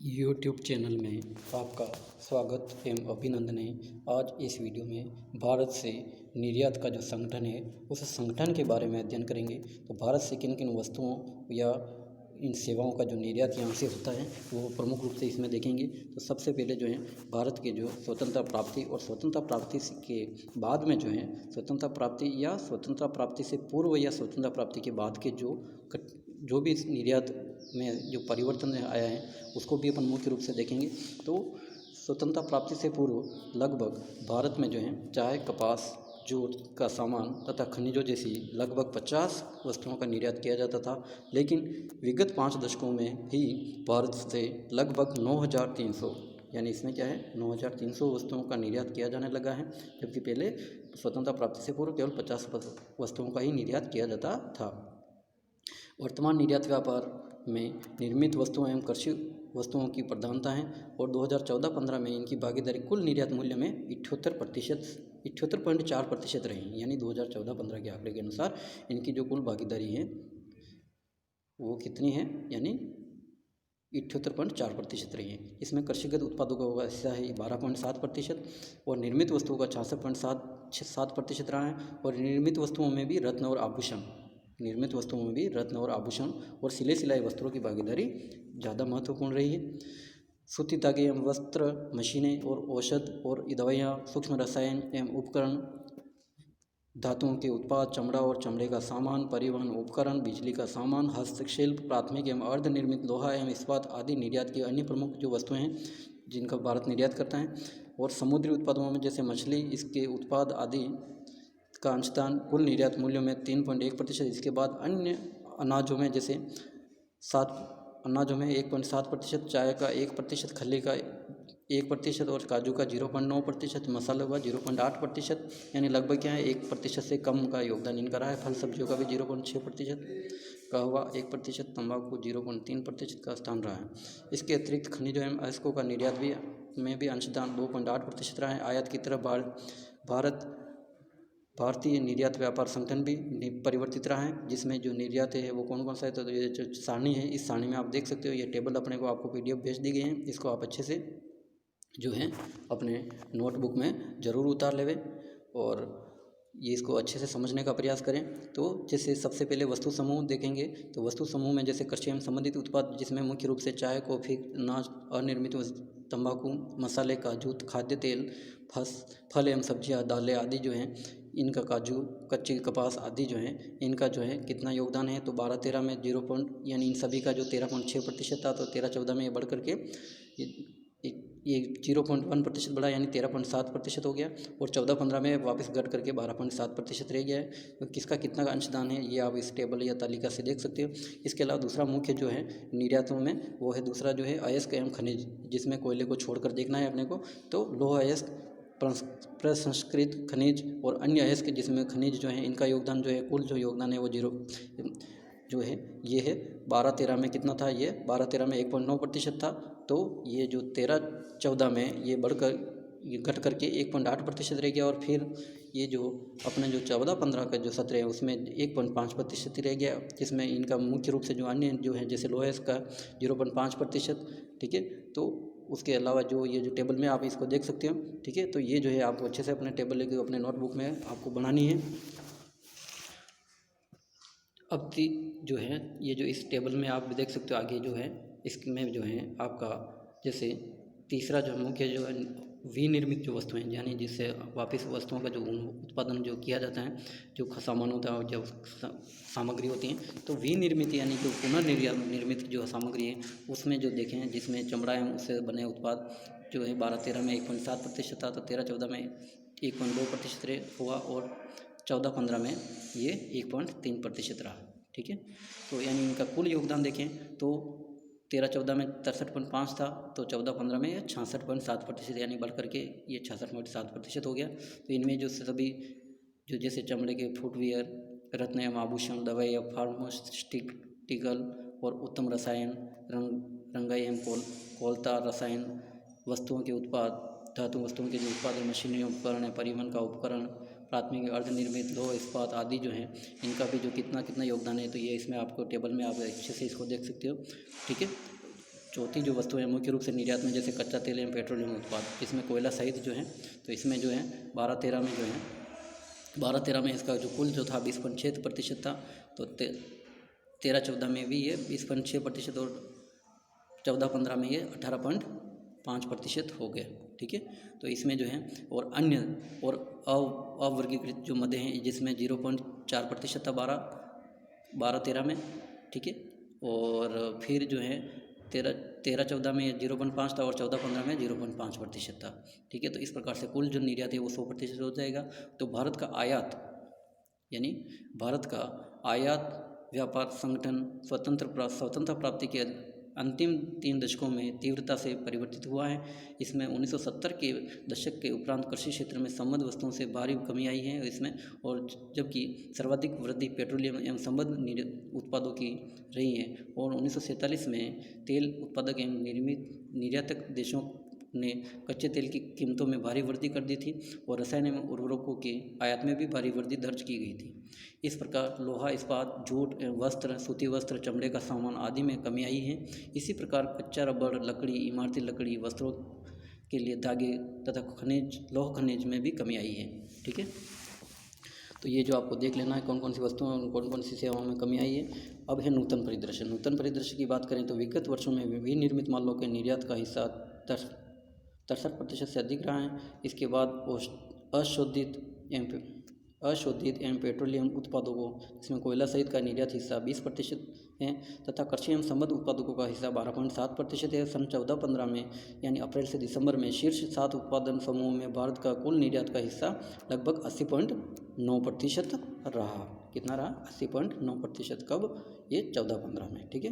YouTube channel में आपका स्वागत एवं अभिनंदन है। आज इस वीडियो में भारत से निर्यात का जो संगठन है उस संगठन के बारे में अध्ययन करेंगे। तो भारत से किन किन वस्तुओं या इन सेवाओं का जो निर्यात यहाँ से होता है वो प्रमुख रूप से इसमें देखेंगे। तो सबसे पहले जो है भारत के जो स्वतंत्रता प्राप्ति और स्वतंत्रता प्राप्ति के बाद में जो है स्वतंत्रता प्राप्ति या स्वतंत्रता प्राप्ति से पूर्व या स्वतंत्रता प्राप्ति के बाद के जो भी निर्यात में जो परिवर्तन आया है उसको भी अपन मुख्य रूप से देखेंगे। तो स्वतंत्रता प्राप्ति से पूर्व लगभग भारत में जो है चाय, कपास, जूट का सामान तथा खनिजों जैसी लगभग 50 वस्तुओं का निर्यात किया जाता था, लेकिन विगत 5 दशकों में ही भारत से लगभग 9,300 यानी इसमें क्या है 9,300 वस्तुओं का निर्यात किया जाने लगा है, जबकि पहले स्वतंत्रता प्राप्ति से पूर्व केवल 50 वस्तुओं का ही निर्यात किया जाता था। वर्तमान निर्यात व्यापार में निर्मित वस्तुओं एवं कृषि वस्तुओं की प्रधानता है और 2014-15 में इनकी भागीदारी कुल निर्यात मूल्य में 78.4% रही। यानी 2014-15 के आंकड़े के अनुसार इनकी जो कुल भागीदारी है वो कितनी है, यानी 78.4% रही है। इसमें कृषिगत उत्पादों का हिस्सा है 12.7% और निर्मित वस्तुओं का 66.7% रहा है। और निर्मित वस्तुओं में भी रत्न और आभूषण और सिले सिलाई वस्त्रों की भागीदारी ज़्यादा महत्वपूर्ण रही है। सूती धागे एवं वस्त्र, मशीनें और औषध और दवाइयाँ, सूक्ष्म रसायन एवं उपकरण, धातुओं के उत्पाद, चमड़ा और चमड़े का सामान, परिवहन उपकरण, बिजली का सामान, हस्तशिल्प, प्राथमिक एवं अर्धनिर्मित लोहा एवं इस्पात आदि निर्यात की अन्य प्रमुख जो वस्तुएं हैं जिनका भारत निर्यात करता है। और समुद्री उत्पादों में जैसे मछली, इसके उत्पाद आदि का अंशदान कुल निर्यात मूल्यों में 3.1%। इसके बाद अन्य अनाजों में जैसे 1.7%, चाय का 1%, खल्ली का 1% और काजू का 0.9%, मसाला हुआ 0.8%, यानी लगभग क्या है 1% से कम का योगदान इनका रहा है। फल सब्जियों का भी 0.6% का हुआ 1%, तंबाकू 0.3% का स्थान रहा है। इसके अतिरिक्त खनिजों एवं अयस्कों का निर्यात में भी अंशदान 2.8% रहा है। आयात की तरफ भारतीय निर्यात व्यापार संगठन भी परिवर्तित रहा है, जिसमें जो निर्यात है वो कौन कौन सा है। तो ये जो सारणी है इस सारणी में आप देख सकते हो, ये टेबल अपने को आपको PDF भेज दी गई है। इसको आप अच्छे से जो है अपने नोटबुक में ज़रूर उतार लेवे और ये इसको अच्छे से समझने का प्रयास करें। तो जैसे सबसे पहले वस्तु समूह देखेंगे। तो वस्तु समूह में जैसे कृषि एवं संबंधित उत्पाद, जिसमें मुख्य रूप से चाय, कॉफ़ी, अनाज, अनिर्मित तंबाकू, मसाले, काजू, खाद्य तेल, फल एवं सब्जियां, दालें आदि जो हैं इनका, काजू, कच्ची कपास आदि जो हैं इनका जो है कितना योगदान है। तो 12-13 में यानी इन सभी का जो 13.6% था, तो 13-14 में ये बढ़ करके ये 0.1% बढ़ा, यानी 13.7% हो गया। और 14-15 में वापस घट करके 12.7% रह गया है। तो किसका कितना का अंशदान है ये आप इस टेबल या तालिका से देख सकते हो। इसके अलावा दूसरा मुख्य जो है निर्यातों में वो है दूसरा जो है अयस्क एवं खनिज, जिसमें कोयले को छोड़कर देखना है अपने को। तो लोह अयस्क, प्रसंस्कृत खनिज और अन्य अयस्क, जिसमें खनिज जो है इनका योगदान जो है कुल जो योगदान है वो जो है ये है 12-13 में कितना था, ये 12-13 में 1.9% था। तो ये जो 13-14 में ये घट करके 1.8% रह गया। और फिर ये जो अपने जो 14-15 का जो सत्र है उसमें 1.5% रह गया, जिसमें इनका मुख्य रूप से जो अन्य जो है जैसे लोहेस का 0.5%, ठीक है। तो उसके अलावा जो ये जो टेबल में आप इसको देख सकते हो, ठीक है। तो ये जो है आपको अच्छे से अपने टेबल लेके अपने नोटबुक में आपको बनानी है। अब जो है ये जो इस टेबल में आप देख सकते हो आगे जो है इसमें जो है आपका जैसे तीसरा जो मुख्य जो है विनिर्मित जो वस्तुएं, यानी जिससे वापस वस्तुओं का जो उत्पादन जो किया जाता है, जो सामान होता है और जो सामग्री होती हैं, तो विनिर्मित यानी जो पुनर्निर्मित जो सामग्री है उसमें जो देखें जिसमें चमड़ा एवं उससे बने उत्पाद जो है 12-13 में 1.7% था, तो 13-14 में 1.2% हुआ और 14-15 में ये 1.3% रहा, ठीक है। तो यानी इनका कुल योगदान देखें तो 13-14 में 63.5 था, तो 14-15 में 66.7%, यानी बढ़ करके ये 66.7% हो गया। तो इनमें जो सभी जो जैसे चमड़े के फुटवियर, रत्न एवं आभूषण, दवाई या फार्मास्यूटिकल और उत्तम रसायन, रंगाई एवं कोलता रसायन, वस्तुओं के उत्पाद, धातु वस्तुओं के जो उत्पाद, मशीनरी उपकरण है, परिवहन का उपकरण, प्राथमिक अर्धनिर्मित लोह इस्पात आदि जो हैं इनका भी जो कितना कितना योगदान है, तो ये इसमें आपको टेबल में आप अच्छे से इसको देख सकते हो, ठीक है। चौथी जो वस्तु है मुख्य रूप से निर्यात में, जैसे कच्चा तेल एवं पेट्रोलियम उत्पाद, इसमें कोयला सहित जो है, तो इसमें जो है 12-13 में जो है 12-13 में इसका जो कुल जो था 20.6% था, तो 13-14 में भी ये 20.6% और 14-15 में ये 18.5% हो गया। ठीक है, तो इसमें जो है और अन्य और अवर्गीकृत जो मदे हैं जिसमें 0.4% था 12-13 में। ठीक है, और फिर जो है 13-14 में 0.5 था और 14-15 में 0.5% था। ठीक है, तो इस प्रकार से कुल जो निर्यात है वो 100% हो जाएगा। तो भारत का आयात यानी भारत का आयात व्यापार संगठन स्वतंत्र प्राप्ति के अंतिम 3 दशकों में तीव्रता से परिवर्तित हुआ है। इसमें 1970 के दशक के उपरांत कृषि क्षेत्र में संबद्ध वस्तुओं से भारी कमी आई है इसमें, और जबकि सर्वाधिक वृद्धि पेट्रोलियम एवं संबद्ध उत्पादों की रही है। और 1947 में तेल उत्पादक एवं निर्यातक देशों ने कच्चे तेल की कीमतों में भारी वृद्धि कर दी थी और रसायन एवं उर्वरकों के आयात में भी भारी वृद्धि दर्ज की गई थी। इस प्रकार लोहा, इस्पात, जूट एवं वस्त्र, सूती वस्त्र, चमड़े का सामान आदि में कमी आई है। इसी प्रकार कच्चा रबड़, लकड़ी, इमारती लकड़ी, वस्त्रों के लिए धागे तथा खनिज, लौह खनिज में भी कमी आई है। ठीक है, तो ये जो आपको देख लेना है कौन कौन सी वस्तुओं और कौन कौन सी सेवाओं में कमी आई है। अब है नूतन परिदृश्य। नूतन परिदृश्य की बात करें तो विगत वर्षों में विनिर्मित मालों के निर्यात का हिस्सा 63% से अधिक रहा है। इसके बाद अशोधित एवं पेट्रोलियम उत्पादों को, इसमें कोयला सहित का निर्यात हिस्सा 20% है तथा कृषि एवं संबद्ध उत्पादकों का हिस्सा 12.7% है। सन 14-15 में यानी अप्रैल से दिसंबर में शीर्ष 7 उत्पादन समूहों में भारत का कुल निर्यात का हिस्सा लगभग 80.9% रहा। कितना रहा? 80.9%। कब? ये 14-15 में। ठीक है,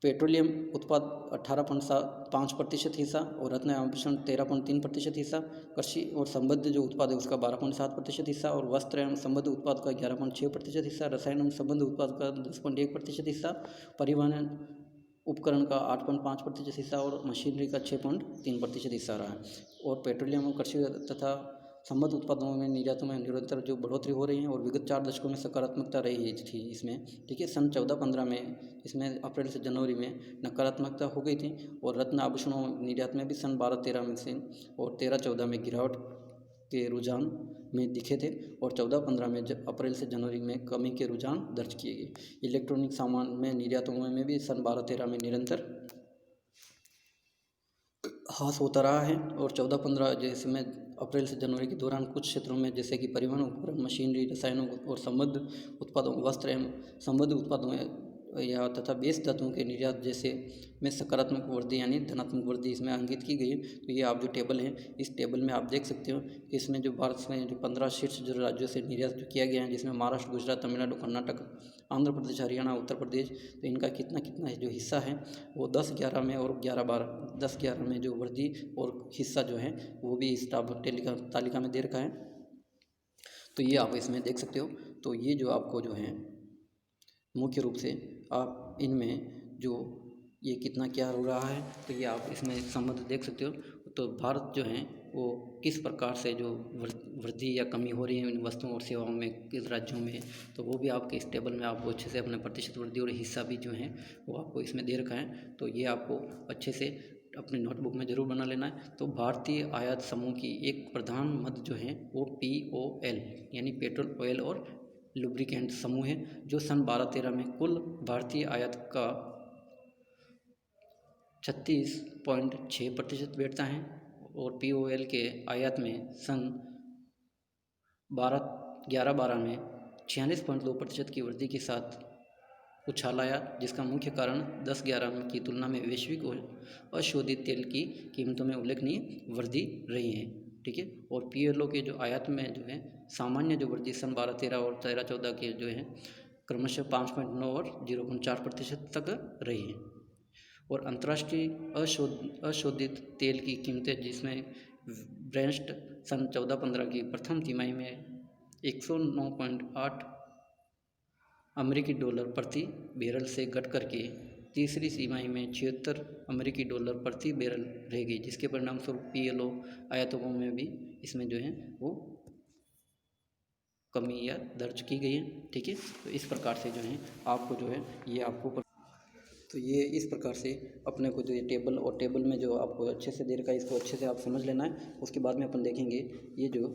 पेट्रोलियम उत्पाद 18.5% हिस्सा और रत्न आभूषण 13.3% हिस्सा, कृषि और संबद्ध जो उत्पाद है उसका 12.7% हिस्सा और वस्त्र एवं संबद्ध उत्पाद का 11.6% हिस्सा, रसायन एवं संबद्ध उत्पाद का 10.1% हिस्सा, परिवहन उपकरण का 8.5% हिस्सा और मशीनरी का 6.3% हिस्सा रहा है। और पेट्रोलियम और कृषि तथा संबद्ध उत्पादों में निर्यातों में निरंतर जो बढ़ोतरी हो रही है और विगत 4 दशकों में सकारात्मकता रही थी इसमें। ठीक है, सन 14-15 में इसमें अप्रैल से जनवरी में नकारात्मकता हो गई थी और रत्न आभूषणों निर्यात में भी सन 12-13 में से और 13-14 में गिरावट के रुझान में दिखे थे और 14-15 में अप्रैल से जनवरी में कमी के रुझान दर्ज किए गए। इलेक्ट्रॉनिक सामान में निर्यातों में भी सन 12-13 में निरंतर ह्रास होता रहा है और 14-15 जैसे में अप्रैल से जनवरी के दौरान कुछ क्षेत्रों में जैसे कि परिवहन उपकरण, मशीनरी, रसायनों और संबद्ध उत्पादों, वस्त्र एवं संबद्ध उत्पादों या तथा बेस धातुओं के निर्यात जैसे में सकारात्मक वृद्धि यानी धनात्मक वृद्धि इसमें अंकित की गई है। तो ये आप जो टेबल है इस टेबल में आप देख सकते हो कि इसमें जो भारत में जो 15 शीर्ष जो राज्यों से निर्यात जो किया गया है, जिसमें महाराष्ट्र, गुजरात, तमिलनाडु, कर्नाटक, आंध्र प्रदेश, हरियाणा, उत्तर प्रदेश, तो इनका कितना कितना जो हिस्सा है वो 10-11 में और 11-12 10-11 में जो वृद्धि और हिस्सा जो है वो भी इस तालिका में दे रखा है। तो ये आप इसमें देख सकते हो। तो ये जो आपको जो है मुख्य रूप से आप इनमें जो ये कितना क्या हो रहा है तो ये आप इसमें संबंध देख सकते हो। तो भारत जो है वो किस प्रकार से जो वृद्धि या कमी हो रही है इन वस्तुओं और सेवाओं में किस राज्यों में, तो वो भी आपके इस टेबल में आपको अच्छे से अपने प्रतिशत वृद्धि और हिस्सा भी जो है वो आपको इसमें दे रखा है। तो ये आपको अच्छे से अपनी नोटबुक में ज़रूर बना लेना है। तो भारतीय आयात समूह की एक प्रधान मद जो है वो POL यानी पेट्रोल, ऑयल और लुब्रिकेंट समूह है, जो सन 12-13 में कुल भारतीय आयात का 36.6% बैठता है और POL के आयात में सन 11-12 में 46.2% की वृद्धि के साथ उछाल आया, जिसका मुख्य कारण 10-11 की तुलना में वैश्विक अशोधित तेल की कीमतों में उल्लेखनीय वृद्धि रही है। ठीक है, और PLO के जो आयात में जो है सामान्य जो वृद्धि सन 12-13 और 13-14 के जो है क्रमशः 5.9 और 0.4% तक रही है। और अंतर्राष्ट्रीय अशोधित तेल की कीमतें जिसमें ब्रेंट सन 14-15 की प्रथम तिमाही में 109.8 अमेरिकी डॉलर प्रति बैरल से घट करके तीसरी तिमाही में 76 अमेरिकी डॉलर प्रति बैरल रहेगी, जिसके परिणाम स्वरूप PLO आयातों में भी इसमें जो है वो कमी या दर्ज की गई है। ठीक है, तो इस प्रकार से जो है आपको जो है ये आपको तो ये इस प्रकार से अपने को जो ये टेबल और टेबल में जो आपको अच्छे से दे रखा है इसको अच्छे से आप समझ लेना है। उसके बाद में अपन देखेंगे ये जो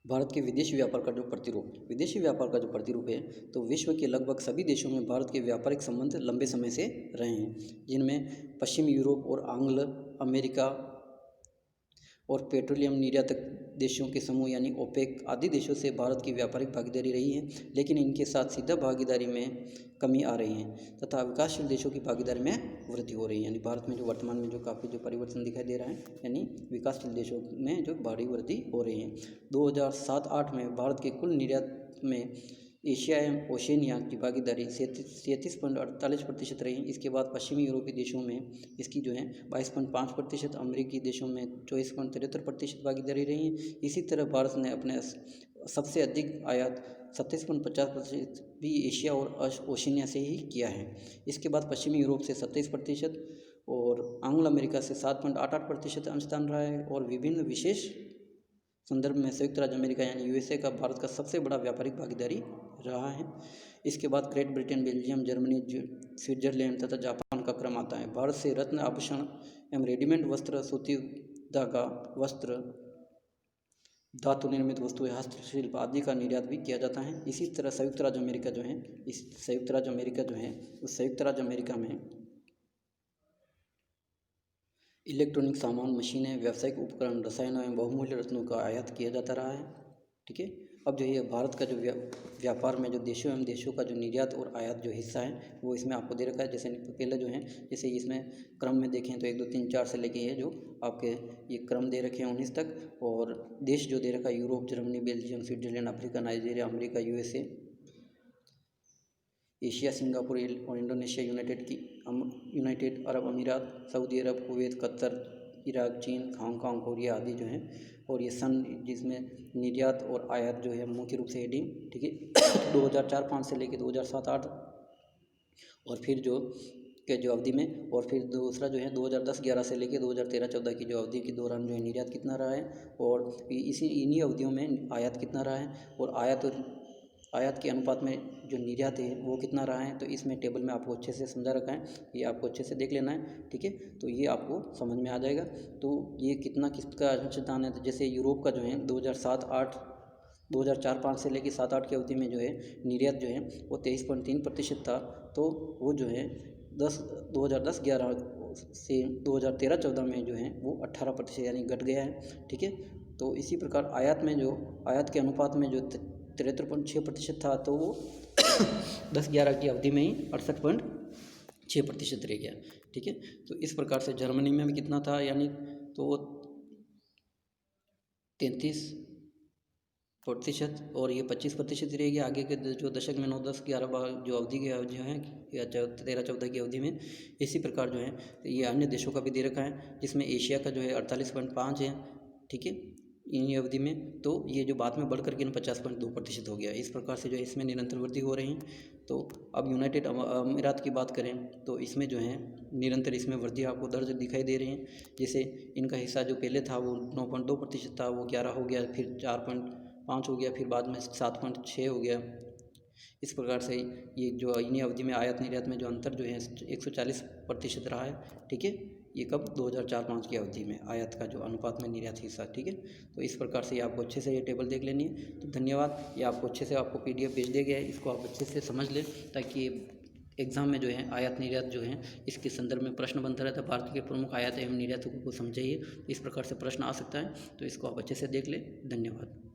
भारत के विदेशी व्यापार का जो प्रतिरूप, विदेशी व्यापार का जो प्रतिरूप है, तो विश्व के लगभग सभी देशों में भारत के व्यापारिक संबंध लंबे समय से रहे हैं, जिनमें पश्चिमी यूरोप और आंग्ल अमेरिका और पेट्रोलियम निर्यातक देशों के समूह यानी ओपेक आदि देशों से भारत की व्यापारिक भागीदारी रही है, लेकिन इनके साथ सीधा भागीदारी में कमी आ रही है तथा विकासशील देशों की भागीदारी में वृद्धि हो रही है। यानी भारत में जो वर्तमान में जो काफ़ी जो परिवर्तन दिखाई दे रहा है, यानी विकासशील देशों में जो भारी वृद्धि हो रही है। 2007-8 में भारत के कुल निर्यात में एशिया एवं ओशनिया की भागीदारी 37.48% रही। इसके बाद पश्चिमी यूरोपीय देशों में इसकी जो है 22.5%, अमेरिकी देशों में 24.73% भागीदारी रही है। इसी तरह भारत ने अपने सबसे अधिक आयात 27.50% भी एशिया और ओशनिया से ही किया है। इसके बाद पश्चिमी यूरोप से 27% और आंग्ल अमेरिका से 7.88% अंशदान रहा है। और विभिन्न विशेष संदर्भ में संयुक्त राज्य अमेरिका यानी यूएसए का भारत का सबसे बड़ा व्यापारिक भागीदारी रहा है। इसके बाद great Britain, Belgium, Germany, Switzerland तथा जापान का क्रम आता है। भारत से रत्न आभूषण एवं रेडीमेड वस्त्र, सूती धागा वस्त्र, धातु निर्मित वस्तुएं, हस्तशिल्प आदि का निर्यात भी किया जाता है। इसी तरह संयुक्त राज्य अमेरिका जो है, उस संयुक्त राज्य अमेरिका में इलेक्ट्रॉनिक सामान, मशीनें, व्यावसायिक उपकरण, रसायनों एवं बहुमूल्य रत्नों का आयात किया जाता रहा है। ठीक है। अब जो ये भारत का जो व्यापार में जो देशों एवं देशों का जो निर्यात और आयात जो हिस्सा है वो इसमें आपको दे रखा है। जैसे पहले जो है, जैसे इसमें क्रम में देखें तो 1 2 3 4 से लेके ये जो आपके ये क्रम दे रखे हैं 19 तक। और देश जो दे रखा है Europe, Germany, Belgium, Switzerland, Africa, Nigeria, America, USA, Asia, Singapore और इंडोनेशिया, यूनाइटेड अरब अमीरात, सऊदी अरब, कुवैत, कतर, इराक, चीन, हांगकांग, कोरिया आदि जो हैं। और ये सन जिसमें निर्यात और आयात जो है मुख्य रूप से हेडिंग, ठीक है, 2004-5 से लेकर 2007-8 और फिर जो अवधि में, और फिर दूसरा जो है 2010-11 से लेकर 2013-14 की जो अवधि के दौरान जो है निर्यात कितना रहा है और इन्हीं अवधियों में आयात कितना रहा है और आयात के अनुपात में जो निर्यात है वो कितना रहा है। तो इसमें टेबल में आपको अच्छे से समझा रखा है, ये आपको अच्छे से देख लेना है। ठीक है, तो ये आपको समझ में आ जाएगा। तो ये किसका अंशदान है, तो जैसे यूरोप का जो है 2004-5 से लेकर 7-8 की अवधि में जो है निर्यात जो है वो 23.3% था। तो वो जो है 2010-11 से 2013-14 में जो है वो 18% यानी घट गया है। ठीक है, तो इसी प्रकार आयात के अनुपात में जो 73.6% था, तो वो 10-11 की अवधि में ही 68.6% रह गया। ठीक है, तो इस प्रकार से जर्मनी में भी कितना था, यानी तो 33% और ये 25% रह गया। आगे के जो दशक में 9, 10, 11 जो अवधि के जो है या 13-14 की अवधि में इसी प्रकार जो है ये अन्य देशों का भी दे रखा है, जिसमें एशिया का जो है 48.5 है। ठीक है, इन्हीं अवधि में, तो ये जो बाद में बढ़ करके 50.2% हो गया। इस प्रकार से जो है इसमें निरंतर वृद्धि हो रही है। तो अब यूनाइटेड अमीरात की बात करें तो इसमें जो है निरंतर इसमें वृद्धि आपको दर्ज दिखाई दे रही है। जैसे इनका हिस्सा जो पहले था वो 9.2% था, वो 11 हो गया, फिर 4.5 हो गया, फिर बाद में 7.6 हो गया। इस प्रकार से ये जो इन्हीं अवधि में आयात निर्यात में जो अंतर जो है 140% रहा है। ठीक है, ये कब 2004-5 की अवधि में आयात का जो अनुपात में निर्यात हिस्सा। ठीक है, तो इस प्रकार से आपको अच्छे से ये टेबल देख लेनी है। तो धन्यवाद, ये आपको अच्छे से आपको PDF भेज दिया गया है, इसको आप अच्छे से समझ लें ताकि एग्ज़ाम में जो है आयात निर्यात जो है इसके संदर्भ में प्रश्न बनता रहता है। भारत के प्रमुख आयात एवं निर्यातकों को समझाइए, इस प्रकार से प्रश्न आ सकता है। तो इसको आप अच्छे से देख लें। धन्यवाद।